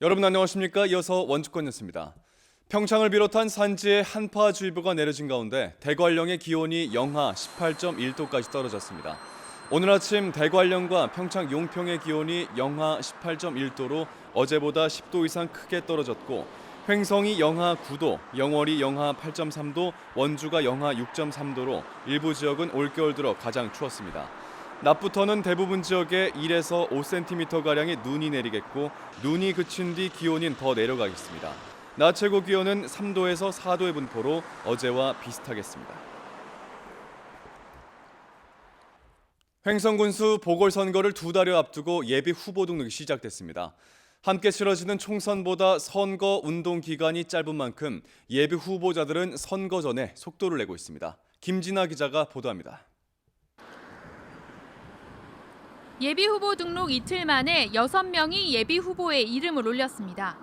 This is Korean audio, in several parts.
여러분 안녕하십니까? 이어서 원주권 뉴스입니다. 평창을 비롯한 산지에 한파주의보가 내려진 가운데 대관령의 기온이 영하 18.1도까지 떨어졌습니다. 오늘 아침 대관령과 평창 용평의 기온이 영하 18.1도로 어제보다 10도 이상 크게 떨어졌고 횡성이 영하 9도, 영월이 영하 8.3도, 원주가 영하 6.3도로 일부 지역은 올겨울 들어 가장 추웠습니다. 낮부터는 대부분 지역에 1에서 5cm가량의 눈이 내리겠고 눈이 그친 뒤 기온은 더 내려가겠습니다. 낮 최고 기온은 3도에서 4도의 분포로 어제와 비슷하겠습니다. 횡성군수 보궐선거를 2달여 앞두고 예비 후보 등록이 시작됐습니다. 함께 치러지는 총선보다 선거 운동 기간이 짧은 만큼 예비 후보자들은 선거 전에 속도를 내고 있습니다. 김진아 기자가 보도합니다. 예비후보 등록 이틀 만에 6명이 예비후보에 이름을 올렸습니다.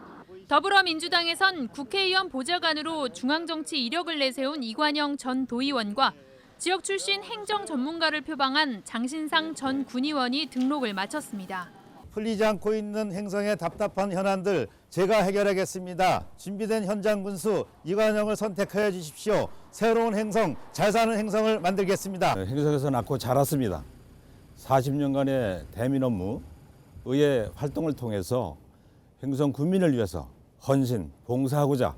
더불어민주당에선 국회의원 보좌관으로 중앙정치 이력을 내세운 이관영 전 도의원과 지역 출신 행정 전문가를 표방한 장신상 전 군의원이 등록을 마쳤습니다. 풀리지 않고 있는 행성의 답답한 현안들 제가 해결하겠습니다. 준비된 현장 군수 이관영을 선택하여 주십시오. 새로운 행성, 잘 사는 행성을 만들겠습니다. 행성에서 낳고 자랐습니다. 40년간의 대민 업무, 의회 활동을 통해서 횡성 군민을 위해서 헌신, 봉사하고자.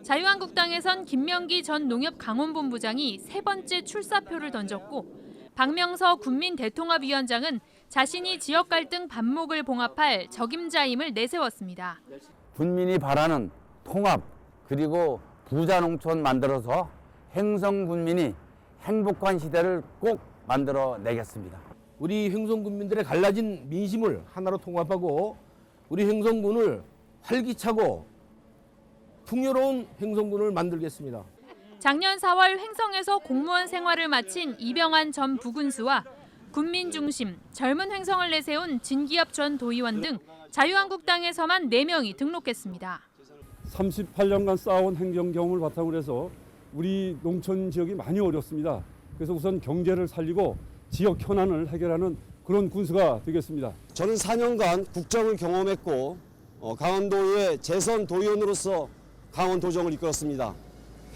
자유한국당에선 김명기 전 농협강원본부장이 세 번째 출사표를 던졌고 박명서 국민대통합위원장은 자신이 지역 갈등 반목을 봉합할 적임자임을 내세웠습니다. 군민이 바라는 통합 그리고 부자 농촌 만들어서 횡성 군민이 행복한 시대를 꼭 만들어내겠습니다. 우리 횡성군민들의 갈라진 민심을 하나로 통합하고 우리 횡성군을 활기차고 풍요로운 횡성군을 만들겠습니다. 작년 4월 횡성에서 공무원 생활을 마친 이병환 전 부군수와 군민 중심, 젊은 횡성을 내세운 진기엽 전 도의원 등 자유한국당에서만 4명이 등록했습니다. 38년간 쌓아온 행정 경험을 바탕으로 해서 우리 농촌 지역이 많이 어렵습니다. 그래서 우선 경제를 살리고 지역 현안을 해결하는 그런 군수가 되겠습니다. 저는 4년간 국정을 경험했고 강원도의 재선 도의원으로서 강원도정을 이끌었습니다.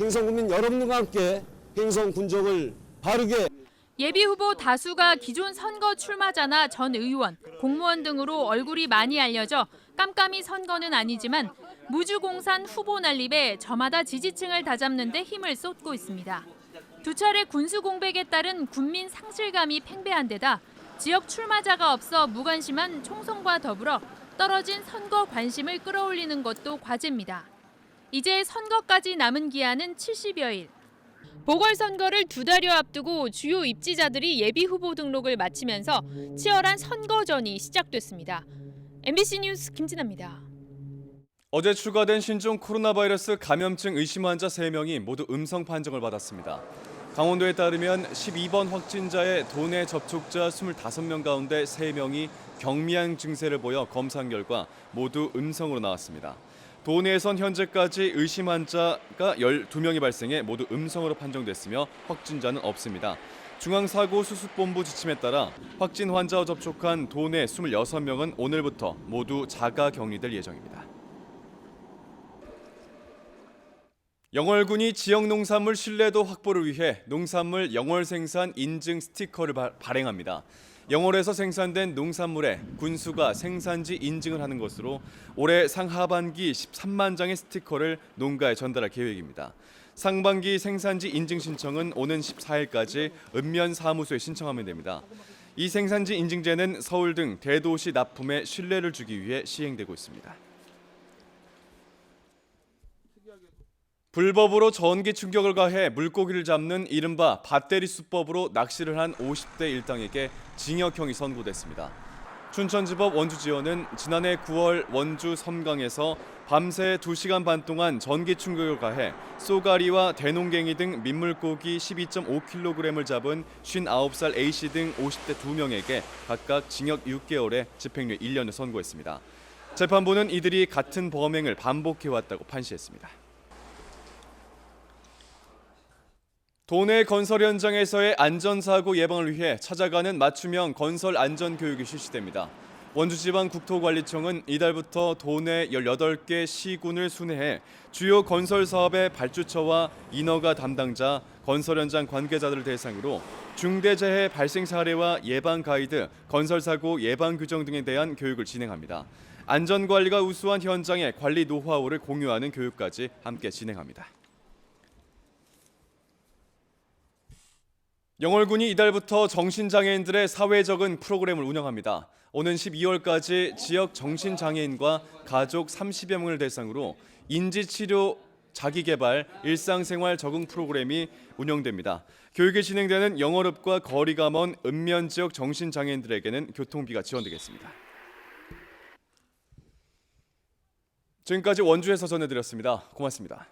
횡성군민 여러분과 함께 횡성 군정을 바르게. 예비후보 다수가 기존 선거 출마자나 전 의원, 공무원 등으로 얼굴이 많이 알려져 깜깜이 선거는 아니지만 무주공산 후보 난립에 저마다 지지층을 다잡는 데 힘을 쏟고 있습니다. 두 차례 군수 공백에 따른 군민 상실감이 팽배한 데다 지역 출마자가 없어 무관심한 총선과 더불어 떨어진 선거 관심을 끌어올리는 것도 과제입니다. 이제 선거까지 남은 기한은 70여일. 보궐선거를 2달여 앞두고 주요 입지자들이 예비후보 등록을 마치면서 치열한 선거전이 시작됐습니다. MBC 뉴스 김진아입니다. 어제 추가된 신종 코로나 바이러스 감염증 의심 환자 3명이 모두 음성 판정을 받았습니다. 강원도에 따르면 12번 확진자의 도내 접촉자 25명 가운데 3명이 경미한 증세를 보여 검사 결과 모두 음성으로 나왔습니다. 도내에선 현재까지 의심 환자가 12명이 발생해 모두 음성으로 판정됐으며 확진자는 없습니다. 중앙사고수습본부 지침에 따라 확진 환자와 접촉한 도내 26명은 오늘부터 모두 자가 격리될 예정입니다. 영월군이 지역 농산물 신뢰도 확보를 위해 농산물 영월 생산 인증 스티커를 발행합니다. 영월에서 생산된 농산물에 군수가 생산지 인증을 하는 것으로 올해 상하반기 13만 장의 스티커를 농가에 전달할 계획입니다. 상반기 생산지 인증 신청은 오는 14일까지 읍면사무소에 신청하면 됩니다. 이 생산지 인증제는 서울 등 대도시 납품에 신뢰를 주기 위해 시행되고 있습니다. 불법으로 전기 충격을 가해 물고기를 잡는 이른바 밧데리 수법으로 낚시를 한 50대 일당에게 징역형이 선고됐습니다. 춘천지법 원주지원은 지난해 9월 원주 섬강에서 밤새 2시간 반 동안 전기 충격을 가해 쏘가리와 대농갱이 등 민물고기 12.5kg을 잡은 59살 A씨 등 50대 2명에게 각각 징역 6개월에 집행유예 1년을 선고했습니다. 재판부는 이들이 같은 범행을 반복해왔다고 판시했습니다. 도내 건설 현장에서의 안전사고 예방을 위해 찾아가는 맞춤형 건설 안전교육이 실시됩니다. 원주지방국토관리청은 이달부터 도내 18개 시군을 순회해 주요 건설 사업의 발주처와 인허가 담당자, 건설 현장 관계자들을 대상으로 중대재해 발생 사례와 예방 가이드, 건설 사고 예방 규정 등에 대한 교육을 진행합니다. 안전관리가 우수한 현장의 관리 노하우를 공유하는 교육까지 함께 진행합니다. 영월군이 이달부터 정신장애인들의 사회적인 프로그램을 운영합니다. 오는 12월까지 지역 정신장애인과 가족 30여 명을 대상으로 인지치료, 자기개발, 일상생활 적응 프로그램이 운영됩니다. 교육이 진행되는 영월읍과 거리가 먼 읍면 지역 정신장애인들에게는 교통비가 지원되겠습니다. 지금까지 원주에서 전해드렸습니다. 고맙습니다.